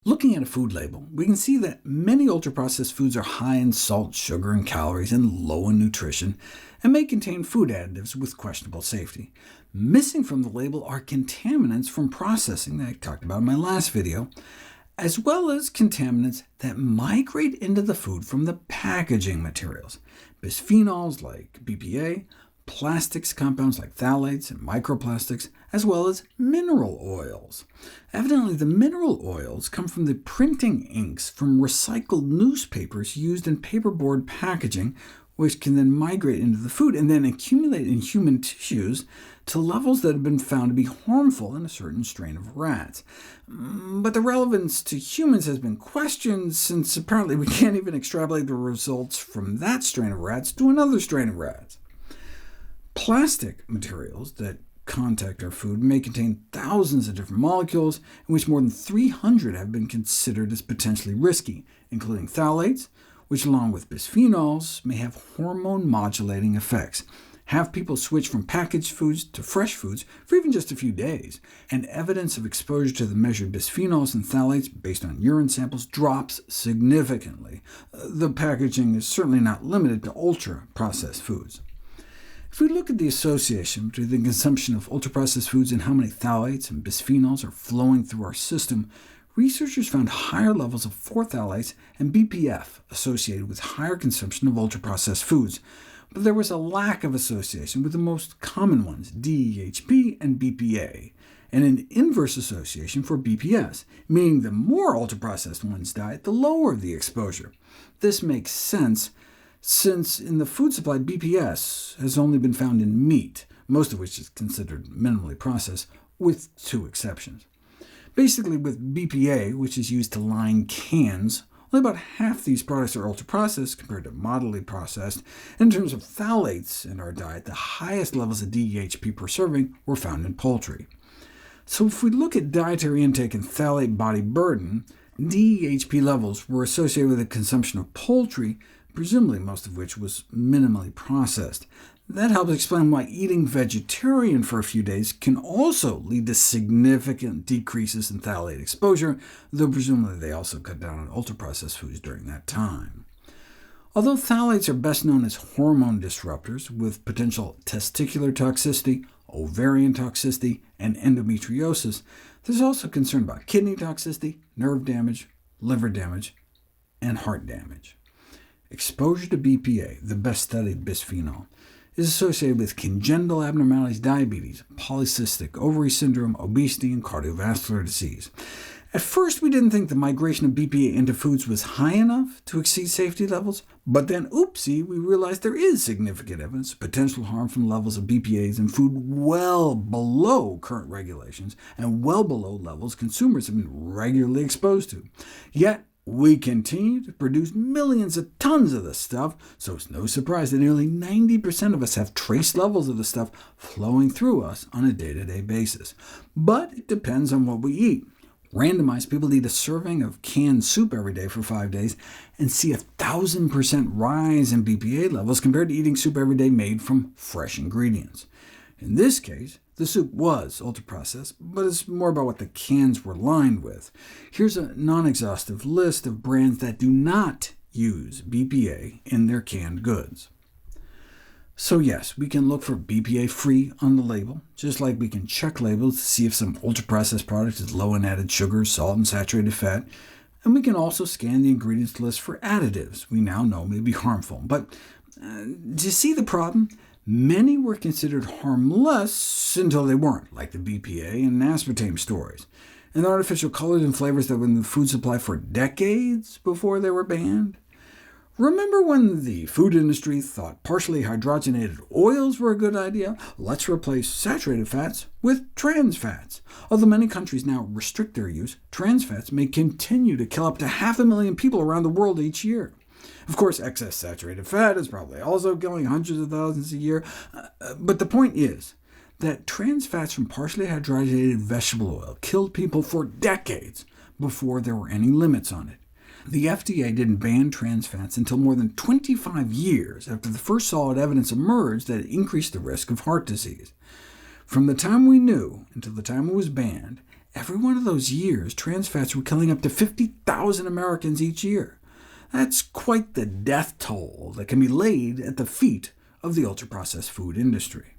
Looking at a food label, we can see that many ultra-processed foods are high in salt, sugar, and calories, and low in nutrition, and may contain food additives with questionable safety. Missing from the label are contaminants from processing that I talked about in my last video, as well as contaminants that migrate into the food from the packaging materials. Bisphenols like BPA, plastics compounds like phthalates and microplastics, as well as mineral oils. Evidently, the mineral oils come from the printing inks from recycled newspapers used in paperboard packaging, which can then migrate into the food and then accumulate in human tissues to levels that have been found to be harmful in a certain strain of rats. But the relevance to humans has been questioned, since apparently we can't even extrapolate the results from that strain of rats to another strain of rats. Plastic materials that contact our food may contain thousands of different molecules, in which more than 300 have been considered as potentially risky, including phthalates, which along with bisphenols may have hormone-modulating effects, have people switch from packaged foods to fresh foods for even just a few days, and evidence of exposure to the measured bisphenols and phthalates based on urine samples drops significantly. The packaging is certainly not limited to ultra-processed foods. If we look at the association between the consumption of ultra-processed foods and how many phthalates and bisphenols are flowing through our system, researchers found higher levels of phthalates and BPF associated with higher consumption of ultra-processed foods, but there was a lack of association with the most common ones, DHP and BPA, and an inverse association for BPS, meaning the more ultra-processed one's diet, the lower the exposure. This makes sense, since in the food supply BPS has only been found in meat, most of which is considered minimally processed, with 2 exceptions. Basically, with BPA, which is used to line cans, only about half these products are ultra-processed compared to moderately processed. In terms of phthalates in our diet, the highest levels of DHP per serving were found in poultry. So if we look at dietary intake and phthalate body burden, DHP levels were associated with the consumption of poultry, presumably most of which was minimally processed. That helps explain why eating vegetarian for a few days can also lead to significant decreases in phthalate exposure, though presumably they also cut down on ultra-processed foods during that time. Although phthalates are best known as hormone disruptors, with potential testicular toxicity, ovarian toxicity, and endometriosis, there's also concern about kidney toxicity, nerve damage, liver damage, and heart damage. Exposure to BPA, the best-studied bisphenol, is associated with congenital abnormalities, diabetes, polycystic ovary syndrome, obesity, and cardiovascular disease. At first, we didn't think the migration of BPA into foods was high enough to exceed safety levels, but then, oopsie, we realized there is significant evidence of potential harm from levels of BPAs in food well below current regulations, and well below levels consumers have been regularly exposed to. Yet, we continue to produce millions of tons of this stuff, so it's no surprise that nearly 90% of us have trace levels of the stuff flowing through us on a day-to-day basis. But it depends on what we eat. Randomized people eat a serving of canned soup every day for 5 days and see 1,000% rise in BPA levels compared to eating soup every day made from fresh ingredients. In this case, the soup was ultra-processed, but it's more about what the cans were lined with. Here's a non-exhaustive list of brands that do not use BPA in their canned goods. So yes, we can look for BPA-free on the label, just like we can check labels to see if some ultra-processed product is low in added sugar, salt, and saturated fat, and we can also scan the ingredients list for additives we now know may be harmful. But do you see the problem? Many were considered harmless until they weren't, like the BPA and aspartame stories, and the artificial colors and flavors that were in the food supply for decades before they were banned. Remember when the food industry thought partially hydrogenated oils were a good idea? Let's replace saturated fats with trans fats. Although many countries now restrict their use, trans fats may continue to kill up to 500,000 people around the world each year. Of course, excess saturated fat is probably also killing hundreds of thousands a year, but the point is that trans fats from partially hydrogenated vegetable oil killed people for decades before there were any limits on it. The FDA didn't ban trans fats until more than 25 years after the first solid evidence emerged that it increased the risk of heart disease. From the time we knew until the time it was banned, every one of those years, trans fats were killing up to 50,000 Americans each year. That's quite the death toll that can be laid at the feet of the ultra-processed food industry.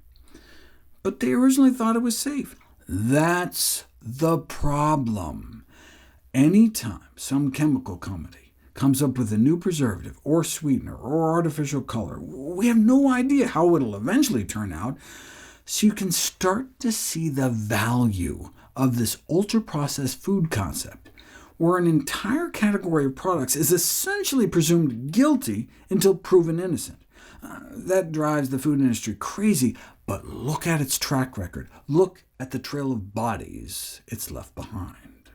But they originally thought it was safe. That's the problem. Anytime some chemical company comes up with a new preservative, or sweetener, or artificial color, we have no idea how it'll eventually turn out, so you can start to see the value of this ultra-processed food concept, where an entire category of products is essentially presumed guilty until proven innocent. That drives the food industry crazy, but look at its track record. Look at the trail of bodies it's left behind.